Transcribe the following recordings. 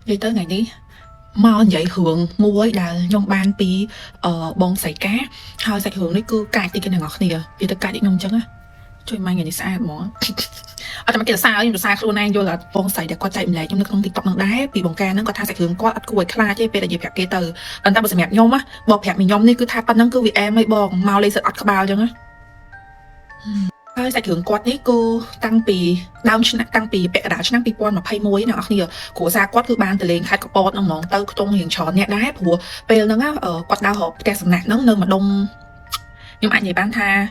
Vậy tới ngày đi mà vậy hưởng mua là trong ban pi bong sấy cá hai sạch hưởng đấy cứ cài thì cái này ngọt nè vì tất cả đi nông trắng á chơi mai ngày đi xa mỏ ở trong cái xa nhưng xa luôn anh vô là bong sấy để qua chạy lại trong nước không tiktok năng đá vì bong ca nó có tha sạch hưởng qua ắt cuối kla chứ bây giờ dịp hẹp kia từ anh ta bật sạch nhôm á bọc hẹp mình nhômนี่cứ tha pan năng cứ vì em mới bong mau lên sợ ắt các bao chẳng áហើយសាច់រឿងគាត់នេះគឺតាំងពីដើមឆ្នាំតាំងពីពាក់កណ្ដាលឆ្នាំ2021អ្នកនរគ្នាគ្រួសារគាត់គឺបានទៅលេងខេត្តកពតហ្នឹងហ្មងទៅខ្ទង់រៀងច្រើនអ្នកដែរព្រោះពេលហ្នឹងគាត់ដើររកផ្ទះសំណាក់ហ្នឹងនៅម្ដុំខ្ញុំអាចនិយាយបានថា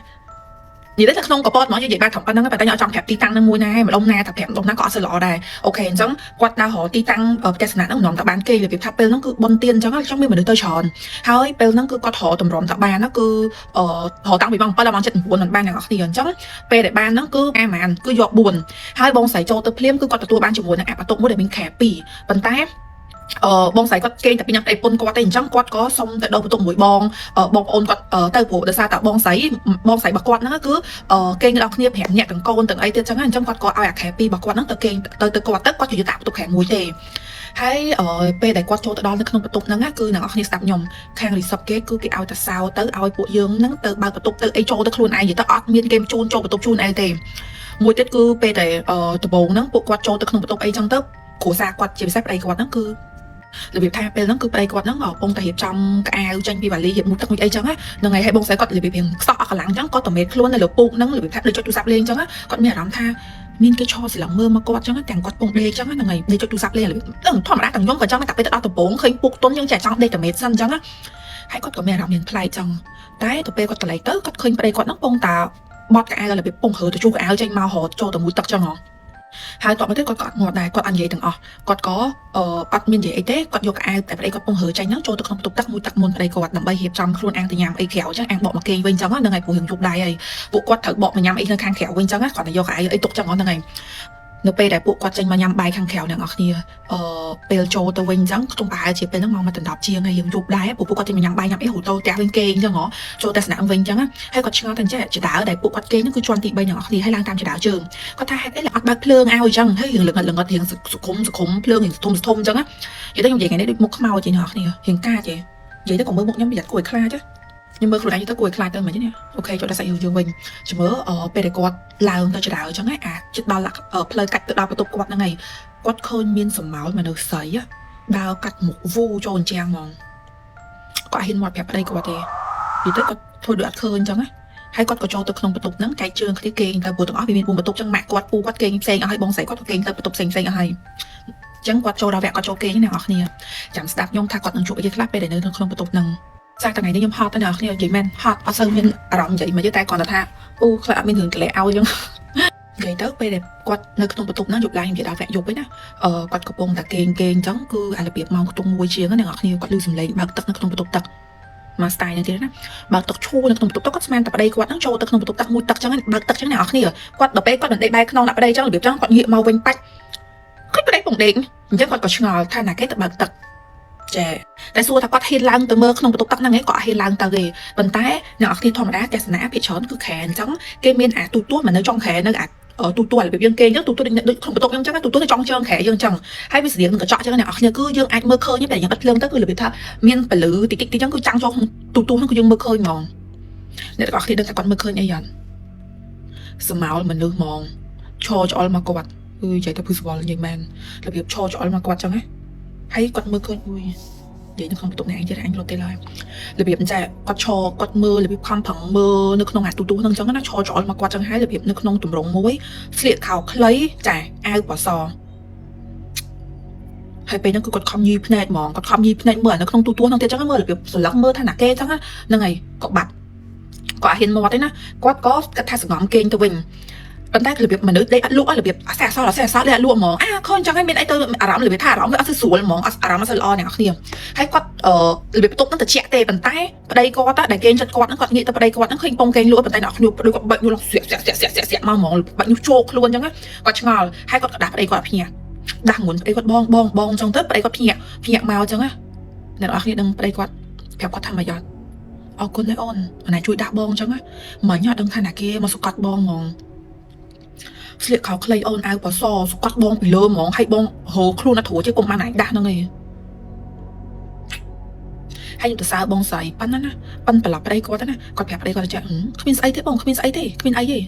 និយាយទៅក្នុងកពតហ្មងនិយាយបានត្រឹមប៉ុណ្្នឹងតែខ្ញុំអត់ចង់ប្រាប់ទីតាំងហ្នឹងមួយណាម្ដុំណាថាប្រាប់ម្ដុំណាក៏អត់សូវល្អដែរអូខេអញ្ចឹងគាត់ដើររកទីតាំងផ្ទះសំណាក់ហ្នឹងម្ដុំតបានគេរបៀបថាពេលហ្នឹងគឺបនទៀនអញ្ចឹងខ្ញុំមានមនុស្សទៅច្រើនហើយពេលហ្នឹងគឺគាត់រកតម្រុំតបានហ្នឹងគឺរកតាំងពីម៉ោង7ដល់ម៉ោង7 9មិនបានអ្នកនរគ្នាអញ្ចឹងពេលដែលបានហ្នឹងគឺអាម៉ានគឺយក4ហើយបងស្រីចូលទៅភ្លាមគឺគាត់ទទួលបានជាមួយនឹងអាបន្ទុកមួយដែលមានខែ2ប៉ុន្តែបងស្រីគាត់គេតែពីញ៉ាំប្តីពុនគាត់ទេអញ្ចឹងគាត់ក៏សុំទៅដោះបន្ទុកមួយបងប្អូនគាត់ទៅព្រោះដោយសារតែបងស្រីរបស់គាត់ហ្នឹងគឺគេដល់គ្នា5នាក់ទាំងកូនទាំងអីទៀតអញ្ចឹងគាត់ក៏ឲ្យអាខែ2របស់គាត់ហ្នឹងទៅគេទៅគាត់គាត់ជួយដាក់បន្ទុកខែ1ទេហើយពេលដែលគាត់ចូលទៅដល់នៅក្នុងបន្ទប់ហ្នឹងគឺអ្នកនរគ្នាស្ដាប់ខ្ញុំខាងរីសុបគេគឺគេឲ្យតែសោទៅឲ្យពួកយើងហ្នឹងទៅបើកបន្ទប់ទៅអីចូលទៅខ្លួនឯងនិយាយទៅអត់មានគេជូនចូលបន្ទប់ជូនឯងទេមួយទៀតគឺពេលដែលដំបូងហ្នឹងពួកគាត់ចូលទៅក្នុងបន្ទប់អីចឹងទៅគ្រួសារគាត់ជាពិសេសប្តីគាត់ហ្នឹងគឺរបៀបថាពេលហ្នឹងគឺប្តីគាត់ហ្នឹងកំពុងតែរៀបចំកៅអៅចេញពីវ៉ាលីរៀបមុខទឹកមួយអីចឹងហ្នឹងហើយបងស្រីគាត់របៀបរៀងខ្សក់អស់កម្លាំងចឹងគាត់តែមេខ្លួននៅលើពូកហ្នឹងរបៀបថាដូចចុចទូរស័ព្ទលេងចឹងគាត់មានអារម្មណ៍ថាមានគេឈរស្លឹងមើលមកគាត់ចឹងទាំងគាត់ពងដេកចឹងហ្នឹងហើយដេកចុចទូរស័ព្ទលេងហ្នឹងធម្មតាទាំងខ្ញុំក៏ចឹងតែពេលទៅដល់ដំបងឃើញពូកទុនយើងចេះចង់ដេកតែមេសិនចឹងហើយគាត់ក៏មានអារម្មណ៍មានប្លែកចឹងតែទៅពេលគាត់កន្លែងទៅគាត់ឃើញប្តីគាត់ហ្នឹងពងតាបត់កៅអៅរបៀបពងហើទៅជួកៅអៅចេញមករត់ចូលទៅមួយទឹកចឹងហ៎ហើយតបទៅគាត់ក៏អត់ងាប់ដែរគាត់អត់និយាយទាំងអស់គាត់ក៏អត់មាននិយាយអីទេគាត់យកកៅអៅតែប្តីគាត់ពងហើចេញហ្នឹងចូលទៅក្នុងបន្ទប់ទឹកមួយទឹកមុនប្តីគាត់ដើម្បីរៀបចំខ្លួនអាំងទៅញ៉ាំអីក្រៅចឹងអាំងបកមកគេងវិញចឹងហ្នឹងហើយព្រោះយើងជប់ដៃហើយពួកគាត់ត្រូវបកមកញ៉ាំអីនៅខាងក្រៅវិញចឹងគាត់តែយកកៅអៅអីទុកចឹងហ្នឹងហើយនៅពេលដែលពួកគាត់ចេញមកញ៉ាំបាយខាងក្រៅអ្នកនរគ្នាពេលចូលទៅវិញចឹងខ្ទង់ប្រហែលជាពេលហ្នឹងមក10 ជាងហើយយើងជប់ដែរពួកគាត់ចេញមកញ៉ាំបាយញ៉ាំអីហូតទៅផ្ទះវិញគេងចឹងហ៎ចូលតែស្នាក់វិញចឹងហើយគាត់ឆ្ងល់តែចេះចដាដែលពួកគាត់គេងហ្នឹងគឺជាន់ទី3អ្នកនរគ្នាហើយឡើងតាមចដាជើងគាត់ថាហេតុអីlạiអត់បើកភ្លើងឲ្យចឹងហើយរឿងល្ងិតរៀងសុខុមភ្លើងរៀងធំចឹងនិយាយទៅខ្ញុំនិយាយថ្ងៃនេះដូចមុខខ្មៅជាអ្នកនរគ្នារៀងកាចទេនិយាយទៅក៏មើលមុខខ្ញុំប្រយ័ត្នគួរឲ្យខ្លាចខ្ញុំមើលខ្លួនឯងទៅគួរឲ្យខ្លាចទៅមិនទេអូខេចូលដល់សាច់យើងវិញជំរឿពេលដែលគាត់ឡើងទៅចដៅអញ្ចឹងអាជិតដល់ផ្លូវកាច់ទៅដល់បន្ទប់គាត់ហ្នឹងហើយគាត់ឃើញមានសម្ោលមនុស្សស្រីដើរកាត់មុខវូចូលអញ្ចឹងហ្មងគាត់ហ៊ានមកប្រាប់ប្តីគាត់ទេពីទៅគាត់ធ្វើដូចអត់ឃើញអញ្ចឹងហើយគាត់ក៏ចូលទៅក្នុងបន្ទប់ហ្នឹងចែកជើងគ្នាគេងទៅព្រោះទាំងអស់វាមាន4បន្ទប់អញ្ចឹងម៉ាក់គាត់ពូគាត់គេងផ្សេងអស់ហើយបងស្រីគាត់ក៏គេងទៅបន្ទប់ផ្សេងអស់ហើយអញ្ចឹងគាត់ចូលដល់វគ្គគាត់ចូលគេងអ្នកនរគ្នាចាំស្ដាប់ខ្ញុំថាគាត់នឹងជួបអីខ្លះពេលដែលនៅក្នុងបន្ទប់ហ្នឹងចាថ្ងៃនេះខ្ញុំហត់ទៅអ្នកគ្នានិយាយមែនហត់អត់សូវមានអារម្មណ៍និយាយមកទេតែគាត់ថាអូខ្លះអត់មានរឿងកលែឲ្យចឹងនិយាយទៅពេលដែលគាត់នៅក្នុងបន្ទប់ហ្នឹងយប់ឡើងនិយាយដល់វគ្គយប់វិញណាគាត់កំពុងតែគេងអញ្ចឹងគឺអារបៀបម៉ោងខ្ទង់1ជាងអ្នកគ្នាគាត់ឮសំឡេងបើកទឹកនៅក្នុងបន្ទប់ទឹកមកស្ទាយនេះទៀតណាបើកទឹកឈូនៅក្នុងបន្ទប់ទឹកគាត់ស្មានតែប្តីគាត់ហ្នឹងចូលទៅក្នុងបន្ទប់ទឹកមួយទឹកចឹងបើកទឹកចឹងអ្នកគ្នាគាត់ដល់ពេលគាត់មិនដេកបែរខ្នងដាក់ប្តីចឹងរបៀបចឹងគាត់ងាកមកវិញបាច់គាត់ប្តីពងដេកអញ្ចឹងគាត់ក៏ឆ្ងល់ថាណាគេទៅបើកទឹកចាតែសួរថាគាត់ហ៊ានឡើងទៅមើលក្នុងបន្ទប់ទឹកហ្នឹងឯងគាត់អត់ហ៊ានឡើងទៅទេប៉ុន្តែអ្នកនរគ្នាធម្មតាទស្សនៈភាគច្រើនគឺខែអញ្ចឹងគេមានអាទូទួលមកនៅចុងខែនៅអាទូទួលរបៀបយើងគេអញ្ចឹងទូទួលដូចក្នុងបន្ទប់អញ្ចឹងទូទួលទៅចុងជើងខែយើងអញ្ចឹងហើយវាស្រៀងនឹងកញ្ចក់អញ្ចឹងអ្នកនរគ្នាគឺយើងអាចមើលឃើញតែយើងអត់ភ្លើងទៅគឺរបៀបថាមានពលឺតិចអញ្ចឹងគឺចាំងចូលក្នុងទូទួលហ្នឹងគឺយើងមើលឃើញហ្មងអ្នកនរគ្នាដឹងថាគាត់មើលឃើញអីយ៉ាងសម្ោលមនុស្សហ្មងឈរច្អល់មកគាត់គឺនិយាយទៅភឺស្វល់និយាយមែនរបៀបឈរច្អល់មកគាត់អញ្ចឹងណាហើយគាត់មើលឃើញមួយនិយាយនៅក្នុងបន្ទប់នេះអញទៀតអញរត់ទេឡើយរបៀបចាគាត់ឈរគាត់មើលរបៀបខំប្រឹងមើលនៅក្នុងអាទូហ្នឹងអញ្ចឹងណាឈរច្អល់មកគាត់អញ្ចឹងហើយរបៀបនៅក្នុងទម្រង់មួយស្លៀកខោខ្លីចាអាវពណ៌សហើយពេលហ្នឹងគឺគាត់ខំញីភ្នែកហ្មងគាត់ខំញីភ្នែកមើលនៅក្នុងទូហ្នឹងទៀតអញ្ចឹងមើលរបៀបសន្លឹកមើលថាណាគេអញ្ចឹងហ្នឹងហើយក៏បាត់គាត់អត់ហ៊ានមកទេណាគាត់ក៏គាត់ថាសង្ងំគេងទៅវិញប៉ុន្តែរបៀបមនុស្សដេកអត់លក់របៀបអសះអសដេកអត់លក់ហ្មងឃើញចឹងហើយមានអីទៅអារម្មណ៍របៀបថាអារម្មណ៍វាអត់ស្រួលហ្មងអារម្មណ៍អត់ស្រួលល្អអ្នកគ្នាហើយគាត់របៀបបន្ទប់ហ្នឹងត្រជាក់ទេប៉ុន្តែប្តីគាត់ដែលគេងចិត្តគាត់ហ្នឹងគាត់ងាកទៅប្តីគាត់ហ្នឹងឃើញពងគេងលក់ប៉ុន្តែអ្នកគ្នាដូចគាត់បាច់ញូលស្រាក់មកហ្មងបាច់ញូចូលខ្លួនចឹងគាត់ឆ្ងល់ហើយគាត់ក៏ដាស់ប្តីគាត់ភ្ញាក់ដាស់ងួនប្តីគាត់បងចឹងទៅប្តីគាត់ភ្ញាក់មកចឹងណាអ្នកគ្នាដឹងប្តីគាត់ប្រាប់គាត់ថាមកយ៉ាត់អរគុណណាអូនជួយដាស់បងចឹងណាមិញអត់ដឹងថាណាគេមកសកាត់បងហ្មង ស្លៀកខោខ្លីអូនអាវពណ៌សគាត់បងពីលើហ្មងហើយបងហៅខ្លួនណាធួជាកុំបានឯងដាស់ហ្នឹងឯងហើយខ្ញុំទៅសើបងស្រីប៉ិនណាប៉ិនប្រឡប់ប្តីគាត់ណាគាត់ប្រាប់ប្តីគាត់ថាគ្មានស្អីទេបងគ្មានស្អីទេគ្មានអីទេ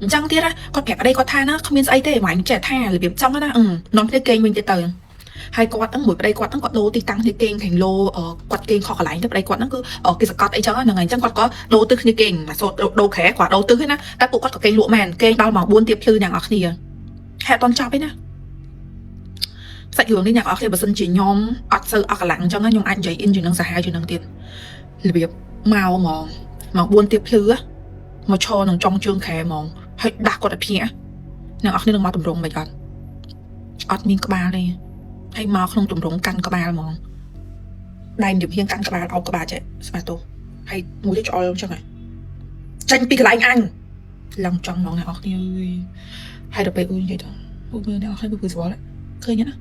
អញ្ចឹងទៀតណាគាត់ប្រាប់ប្តីគាត់ថាណាគ្មានស្អីទេហ្មងចេះថារបៀបចឹងណានាំគ្នាគេងវិញទៀតទៅហើយគាត់ហ្នឹងមួយប្តីគាត់ហ្នឹងគាត់ដូរទីតាំងគ្នាគេងខាងលោគាត់គេងខុសកន្លែងទៅប្តីគាត់ហ្នឹងគឺគេសកត់អីចឹងហ្នឹងហើយអញ្ចឹងគាត់ក៏ដូរទិសគ្នាគេងមកសូត្រដូរខែគាត់ដូរទិសហ្នឹងណាតែពួកគាត់ក៏គេងលក់មែនគេងដល់ម៉ោង4ទៀបភ្លឺទាំងអស់គ្នាហេតុអត់តន់ចប់ទេណាសាច់រឿងនេះអ្នកនរគ្នាបើសិនជាខ្ញុំអត់សូវអស់កម្លាំងអញ្ចឹងខ្ញុំអាចនិយាយអ៊ីនជានឹងសាហាវជានឹងទៀតរបៀបមកហ្មងម៉ោង4ទៀបភ្លឺមកឈរនឹងចុងជើងខែហ្មងហើយដាស់គាត់ឲ្យភ្ញាក់អ្នកនរគ្នានឹងមកតម្រង់មិនអត់មានក្បាលទេហើយមកក្នុងតម្រង់កាន់ក្បាលហ្មងដៃជំហៀងកាន់ក្បាលអោបក្បាលចេះស្មាតោហើយមួយទៅច្អល់អញ្ចឹងចាញ់ពីកន្លែងអញឡើងចង់ហ្មងអ្នកនរគ្នាហើយដល់ពេលនិយាយទៅមើលអ្នកនរគ្នាគឺស្គាល់ឃើញណា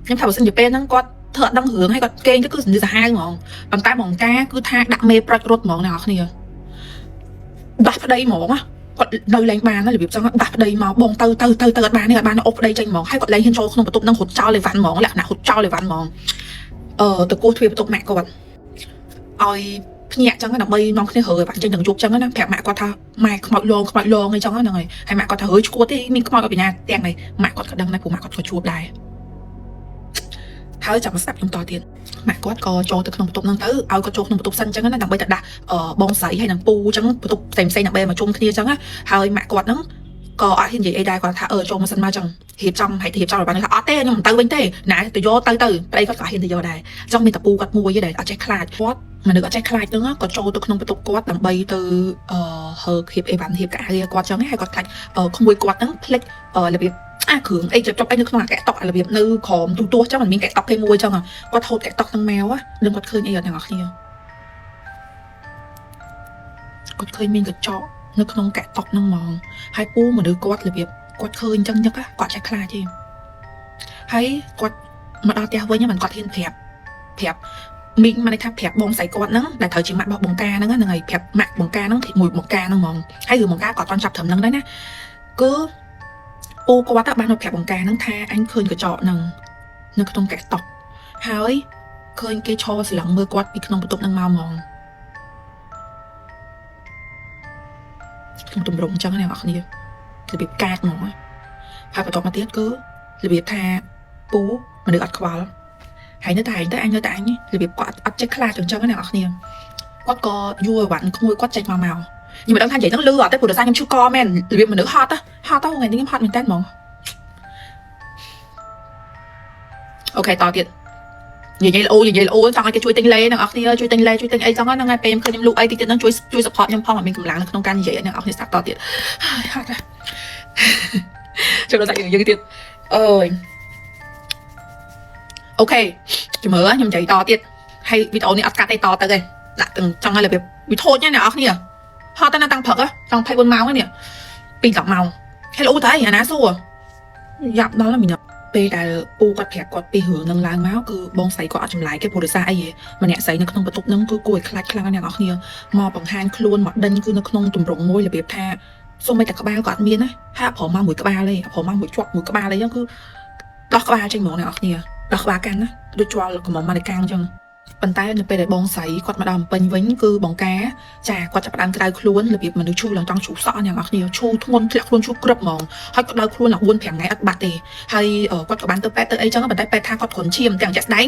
ខ្ញុំថាបើសិនជាពេលហ្នឹងគាត់ធ្វើអត់ដឹងរឿងហើយគាត់គេងទៅគឺនិយាយសាហាវហ្មងប៉ុន្តែហ្មងការគឺថាដាក់មេប្រុចរត់ហ្មងអ្នកនរគ្នាដោះប្តីហ្មងគាត់នៅលែងបានរបៀបចឹងដោះប្តីមកបងទៅអត់បាននេះអត់បានអុកប្តីចេញហ្មងហើយគាត់លែងហ៊ានចូលក្នុងបន្ទប់ហ្នឹងរត់ចោលលេវ៉ាន់ហ្មងលក្ខណៈរត់ចោលលេវ៉ាន់ហ្មងទៅគោះទ្វារបន្ទប់ម៉ាក់គាត់ឲ្យភ្ញាក់ចឹងដើម្បីនាំគ្នារើបាក់ចេញនឹងជប់ចឹងណាប្រាប់ម៉ាក់គាត់ថាម៉ែខ្មោចលងអីចឹងហ្នឹងហើយម៉ាក់គាត់ថាឈួតទេមានខ្មោចឲ្យបញ្ញាទាំងនេះម៉ាក់គាត់ក៏ដឹងដែរព្រោះម៉ាក់គាត់ក៏ជួបដែរហើយចាំស្ដាប់ខ្ញុំតទៀតម៉ាក់គាត់ក៏ចូលទៅក្នុងបន្ទប់ហ្នឹងទៅឲ្យគាត់ចូលក្នុងបន្ទប់សិនចឹងណាដើម្បីតែដាស់បងស្រីហើយនឹងពូចឹងបន្ទប់ផ្សេងដើម្បីមកជុំគ្នាចឹងណាហើយម៉ាក់គាត់ហ្នឹងក៏អត់ហ៊ាននិយាយអីដែរគាត់ថាចូលមកសិនមកចឹងរៀបចំឲ្យរៀបចំបានថាអត់ទេខ្ញុំមិនទៅវិញទេណាទៅយកទៅប្តីគាត់ក៏ហ៊ានទៅយកដែរចឹងមានតែពូគាត់មួយទេដែលអត់ចេះខ្លាចគាត់មនុស្សអត់ចេះខ្លាចហ្នឹងក៏ចូលទៅក្នុងបន្ទប់គាត់ដើម្បីទៅហើរៀបអីវ៉ាន់រៀបការៀគាត់ចឹងហើយគាត់ខ្លាចក្មួយគាត់ហ្នឹងភ្លេចរបៀបគ្រឿងអីចុកអីនៅក្នុងអាកែតុករបៀបនៅក្រោមទូចឹងមិនមានកែតុកគេមួយចឹងគាត់ហូតកែតុកហ្នឹងមកនឹងគាត់ឃើញអីអត់ទាំងអស់គ្នាគាត់ឃើញមានកញ្ចក់នៅក្នុងកែតុកហ្នឹងហ្មងហើយពូមនុស្សគាត់របៀបគាត់ឃើញចឹងញឹកគាត់ចេះខ្លាចទេហើយគាត់មកដល់ផ្ទះវិញមិនគាត់ហ៊ានប្រាប់មីងមកថាប្រាប់បងស្រីគាត់ហ្នឹងដែលត្រូវជាម៉ាក់របស់បងកាហ្នឹងហ្នឹងហើយប្រាប់ម៉ាក់បងកាហ្នឹងមួយបងកាហ្នឹងហ្មងហើយគឺបងកាគាត់អត់ចាប់ត្រឹមហ្នឹងដែរណាគឺពូគាត់បានប្រាប់បងកាហ្នឹងថាអញឃើញកញ្ចក់ហ្នឹងនៅក្នុងកែតុកហើយឃើញគេឈរស្លឹងមើលគាត់ពីក្នុងបន្ទប់ហ្នឹងមកហ្មងក្នុងទម្រង់ចឹងណាអ្នកនររបៀបកាចហ្មងហើយបន្ទាប់មកទៀតគឺរបៀបថាពូមនុស្សអត់ខ្វល់ហើយនៅតែអញរបៀបគាត់អត់ចេះខ្លាចអញ្ចឹងណាអ្នកនរគាត់ក៏យួរវ៉ាន់ក្មួយគាត់ចេញមកខ្ញុំមិនដឹងថានិយាយហ្នឹងលឺអត់ទេព្រោះដោយសារខ្ញុំឈឺកមែនរបៀបមនុស្សហត់ទៅថ្ងៃនេះខ្ញុំហត់មែនតើហ្មងអូខេតទៀតនិយាយល្អចង់ឲ្យគេជួយទិញលេអ្នកនរគ្នាជួយទិញលេជួយទិញអីចឹងហ្នឹងហើយពេលខ្ញុំឃើញខ្ញុំលក់អីតិចទៀតហ្នឹងជួយ support ខ្ញុំផងឲ្យមានកម្លាំងនៅក្នុងការនិយាយឲ្យអ្នកនរគ្នាស្ដាប់តទៀតហត់ចូលដល់សាច់យើងទៀតអើយអូខេជំរឿខ្ញុំនិយាយតទៀតហើយវីដេអូនេះអត់កាត់អីតទៅទេដាក់ទាំងចង់ឲ្យរបៀបវាថូចណាអ្នកនរគ្នាហត់តែតាំងព្រឹកចង់24ម៉ោងនេះ2-10ម៉ោងហើយលោកតាអាណាសួរយ៉ាប់ដល់មីណាពេលដែលពូគាត់ប្រាប់គាត់ពីរឿងនឹងឡើងមកគឺបងស្រីគាត់អត់ចម្លែកគេព្រោះដោយសារអីម្នាក់ស្រីនៅក្នុងបន្ទប់ហ្នឹងគឺគួរឲ្យខ្លាចខ្លាំងណាស់អ្នកនរគ្នាមកបង្ហាញខ្លួនមកដេញគឺនៅក្នុងទម្រង់មួយរបៀបថាសូម្បីតែក្បាលក៏អត់មានណាហាក់ព្រមមកមួយក្បាលទេព្រមមកមួយជាប់មួយក្បាលអីហ្នឹងគឺដោះក្បាលចេញហ្មងអ្នកនរគ្នាដោះក្បាលកាន់ណាដូចជាប់កំមុំមកនៃកាំងអញ្ចឹងប៉ុន្តែនៅពេលដែលបងស្រីគាត់មកដល់ពេញវិញគឺបងកាចាគាត់ចាប់ផ្ដើមក្រៅខ្លួនរបៀបមនុស្សឈូឡើងចង់ឈូសក់អ្នកនរគ្នាឈូធ្ងន់ធ្លាក់ខ្លួនឈូក្រឹបហ្មងហើយគាត់ដល់ខ្លួនឡើង4-5ថ្ងៃអត់បាត់ទេហើយគាត់ក៏បានទៅពេទ្យទៅអីចឹងប៉ុន្តែពេទ្យថាគាត់គ្រុនឈាមទាំងចាក់ស្ដែង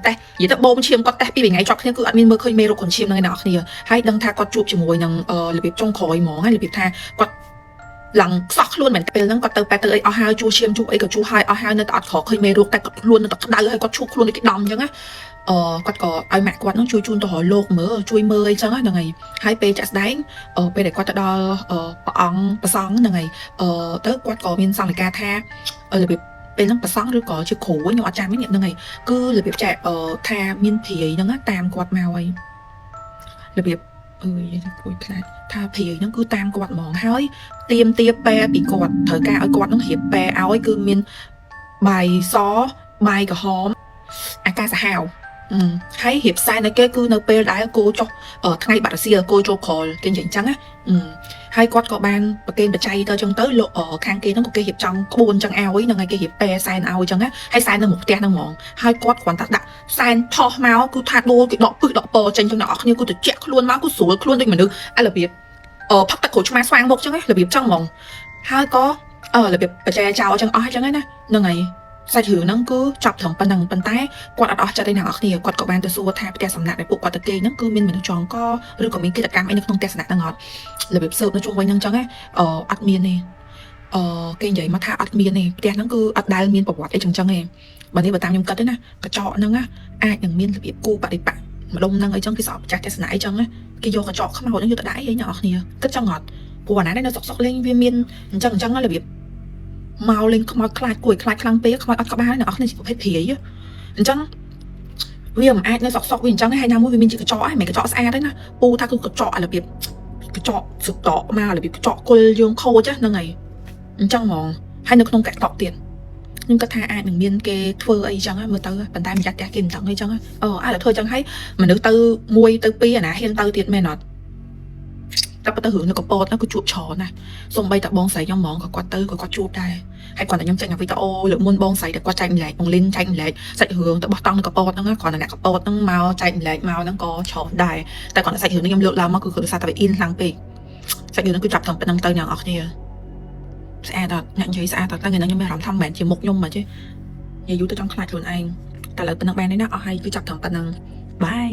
តេស្តនិយាយទៅបូមឈាមគាត់តេស្ត2ថ្ងៃជាប់គ្នាគឺអត់មានមើលឃើញមេរោគគ្រុនឈាមហ្នឹងឯអ្នកនរគ្នាហើយដឹងថាគាត់ជួបជាមួយនឹងរបៀបចុងក្រោយហ្មងហើយរបៀបថាគាត់ឡើងខ្សោះខ្លួនមែនពេលហ្នឹងគាត់ទៅពេទ្យទៅអីអស់ហើយជួសឈាមជួអីក៏ជួហើយអស់ហើយនៅតែអត់ក្រឃើញមេរោគតែគាត់ខ្លួននៅតែក្តៅហើយគាត់ឈូខ្លួនដូចគេដំអញ្ចឹងណាគាត់ក៏ឲ្យម៉ាក់គាត់នឹងជួយជូនទៅរកលោកមើលជួយមើលអីចឹងហ្នឹងហើយពេលចាក់ស្ដែងពេលដែលគាត់ទៅដល់ព្រះអង្គប្រសង់ហ្នឹងហើយទៅគាត់ក៏មានសង្ឃលេខាថារបៀបពេលហ្នឹងប្រសង់ឬក៏ជាគ្រូខ្ញុំអត់ចាំហ្នឹងហើយគឺរបៀបចែកថាមានព្រាយហ្នឹងតាមគាត់មកហើយរបៀបគួយខ្លាចថាព្រាយហ្នឹងគឺតាមគាត់ហ្មងហើយទៀមទាបែពីគាត់ត្រូវការឲ្យគាត់នឹងរៀបបែឲ្យគឺមានបាយសបាយក្រហមអាកាសសាហាវហើយរៀបសែនឲ្យគេគឺនៅពេលដែលគោចុះថ្ងៃបាត់រសៀលគោចូលក្រលគេនិយាយអញ្ចឹងណា ហើយគាត់ក៏បានប្រកេនបច្ច័យទៅចឹងទៅលោកខាងគេហ្នឹងក៏គេរៀបចំក្បួនចឹងឲ្យហ្នឹងហើយគេរៀបពេសែនឲ្យចឹងណាហើយសែននៅមុខផ្ទះហ្នឹងហ្មងហើយគាត់គ្រាន់តែដាក់សែនផុសមកគឺថាដូរគេដកពឹសដកពចេញចឹងអ្នកនរគ្នាគឺត្រជាក់ខ្លួនមកគឺស្រួលខ្លួនដូចមនុស្សអារបៀបផឹកទឹកក្រូចឆ្មាស្វាងមុខចឹងណារបៀបចឹងហ្មងហើយក៏របៀបបច្ចេកចោលចឹងអស់ចឹងណាហ្នឹងហើយសាច់រឿងហ្នឹងគឺចប់ត្រឹមប៉ុណ្្នឹងប៉ុន្តែគាត់អត់អស់ចិត្តទេអ្នកនរគ្នាគាត់ក៏បានទៅសួរថាផ្ទះសំណាក់ដែលពួកគាត់ទៅគេហ្នឹងគឺមានមនុស្សចងកឬក៏មានកិច្ចកម្មអីនៅក្នុងផ្ទះសំណាក់ហ្នឹងអត់របៀបស៊ើបនៅជុំវិញហ្នឹងចឹងណាអត់មានទេគេនិយាយមកថាអត់មានទេផ្ទះហ្នឹងគឺអត់ដែលមានប្រវត្តិអីចឹងទេបើនេះបើតាមខ្ញុំគិតទេណាកញ្ចក់ហ្នឹងណាអាចនឹងមានរបៀបគូបដិបៈម្ដុំហ្នឹងអីចឹងគេសក់ម្ចាស់ផ្ទះសំណាក់អីចឹងណាគេយកកញ្ចក់ខ្មៅហ្នឹងយកទៅដាក់អីអ្នកនរគ្នាគិតចឹងអត់ព្រោះអាណានៅសុកលេងវាមានអញ្ចឹងរបៀបមកលេងខ្មោចខ្លាចគួយខ្លាចខ្លាំងពេកខ្មោចអត់ក្បាលអ្នកនរគ្នាជាប្រភេទព្រាយអញ្ចឹងវាមិនអាចនៅសុកវាអញ្ចឹងហើយណាមួយវាមានជាកញ្ចក់ហ្នឹងមិនកញ្ចក់ស្អាតទេណាពូថាគឺកញ្ចក់របៀបកញ្ចក់សុកតកមករបៀបកញ្ចក់គុលយើងខូចហ្នឹងហើយអញ្ចឹងហ្មងហើយនៅក្នុងកែតកទៀតខ្ញុំគិតថាអាចនឹងមានគេធ្វើអីចឹងមើលទៅប៉ុន្តែម្ចាស់ផ្ទះគេមិនដឹងអីចឹងអាចទៅធ្វើចឹងហើយមនុស្សទៅ1ទៅ2អាណាហ៊ានទៅទៀតមែនអត់តែបើទៅរឿងនៅកពតហ្នឹងគឺជួបច្រើនណាសូម្បីតែបងស្រីខ្ញុំហ្មងក៏គាត់ទៅក៏គាត់ជួបដែរហើយគាត់តែខ្ញុំចេញវីដេអូលើកមុនបងស្រីតែគាត់ចែកម្លែកបងលីនចែកម្លែកសាច់រឿងទៅបោះតង់នៅកពតហ្នឹងគាត់តែអ្នកកពតហ្នឹងមកចែកម្លែកមកហ្នឹងក៏ច្រើនដែរតែគាត់តែសាច់រឿងនេះខ្ញុំលើកឡើងមកគឺដោយសារតែវាអ៊ីនខ្លាំងពេកសាច់រឿងហ្នឹងគឺចាប់ត្រឹមប៉ុណ្្នឹងទៅអ្នកនរគ្នាស្អាតអត់អ្នកនិយាយស្អាតអត់តែខ្ញុំមានអារម្មណ៍ថាមិនមែនជាមុខខ្ញុំមកទេនិយាយយូរទៅចង់ខ្លាចខ្លួនឯងតែលើប៉ុណ្្នឹងបានទេណាអស់ហើយគឺចាប់ត្រឹមប៉ុណ្្នឹងបាយ